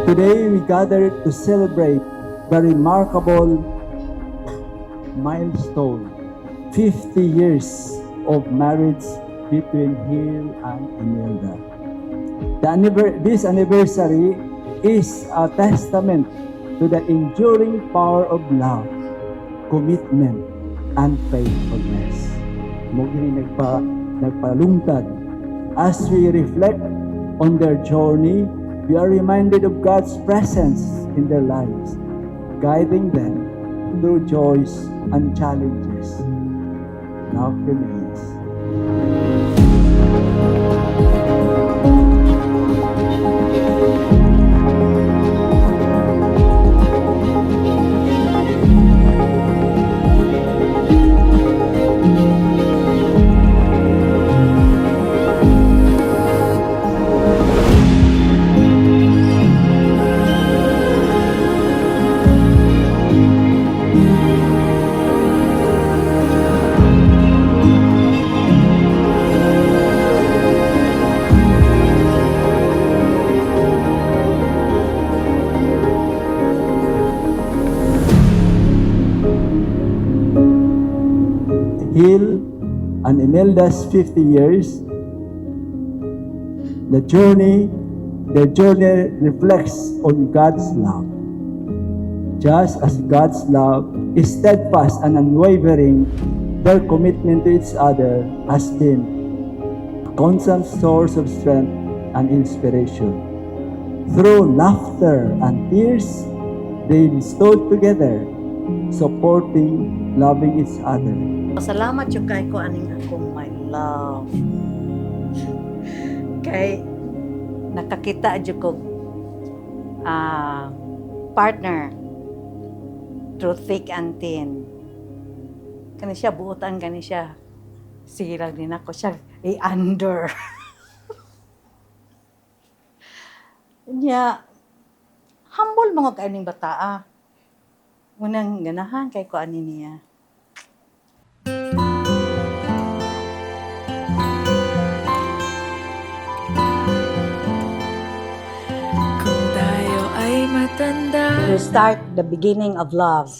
Today we gather to celebrate the remarkable milestone, 50 years of marriage between Hill and Imelda. This anniversary is a testament to the enduring power of love, commitment, and faithfulness. Mugini nagpalungtad. As we reflect on their journey, we are reminded of God's presence in their lives, guiding them through joys and challenges. Love remains. Hill and Imelda's 50 years, their journey reflects on God's love. Just as God's love is steadfast and unwavering, their commitment to each other has been a constant source of strength and inspiration. Through laughter and tears, they stood together, supporting, loving each other. Salamat yung kay ko aning akong my love. Kay nakakita jud ko partner through thick and thin. Kani siya buotan kani siya. Sige lang din ako siya i-under. Nya humble mga kaining bataa. Unang ganahan kay ko ani niya. To start the beginning of love.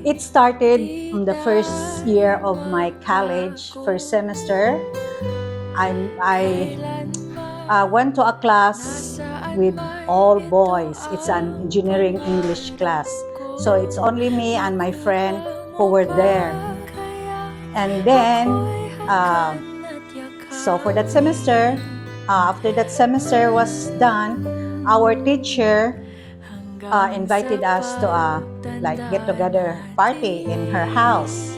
It started on the first year of my college, first semester. I went to a class with all boys. It's an engineering English class. So it's only me and my friend who were there. And then, so for that semester, after that semester was done, our teacher invited us to a like get-together party in her house.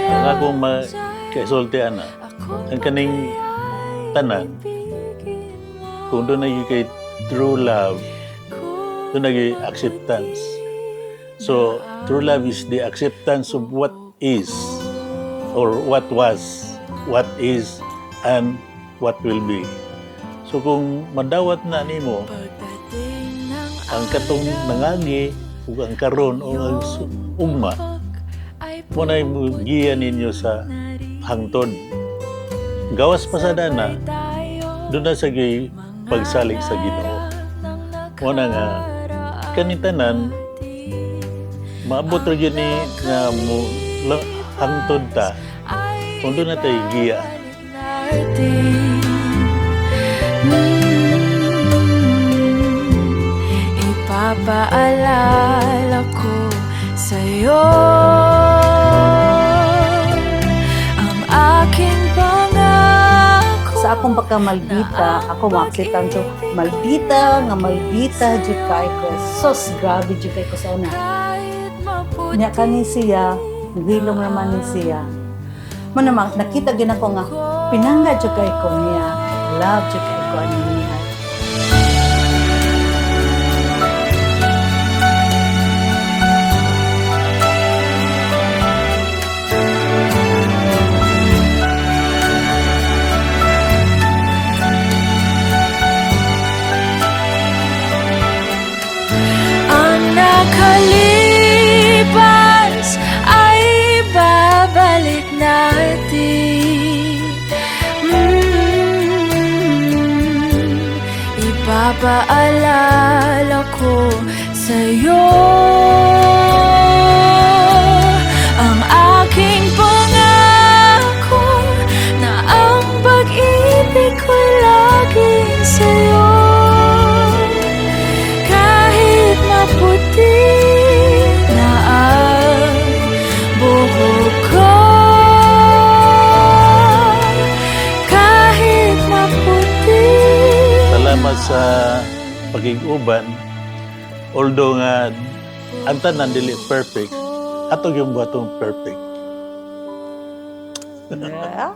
Ang akong makasultian na, ang kaning tanan, kung doon na kay true love, doon na acceptance. So, true love is the acceptance of what is, or what was, what is, and what will be. So kung madawat na nimo ang katong nangagi ug ang karon o ang ugma, mo na giya ninyo sa hangtod. Gawas pa sa dana, doon na sa pagsalig sa Ginoo. Mo na nga kanitanan maabot ra gyud ni nga mo hangtod ta. Kung doon na tayo giya. Ipapaalala ko sa'yo ang aking pangako. Sa akong pagka-maldita, ako makitan so maldita jud kay ko. Sos grabe jud kay ko sa una. Nya kani siya, hilom naman ni siya. Mo namang nakita gid ako nga pinangga jud kay ko niya. Love jud kay ko ani niya. Ang nakalipas ay babalik natin. Ipapaalala ko sa'yo ang aking pangako na ang pag-ibig ko'y laging sa'yo. Kahit maputi na ang buhok ko, kahit maputi. Salamat sa pag-iguban. Although nga, ang tanan dili perfect, atog yung batong perfect. Yeah.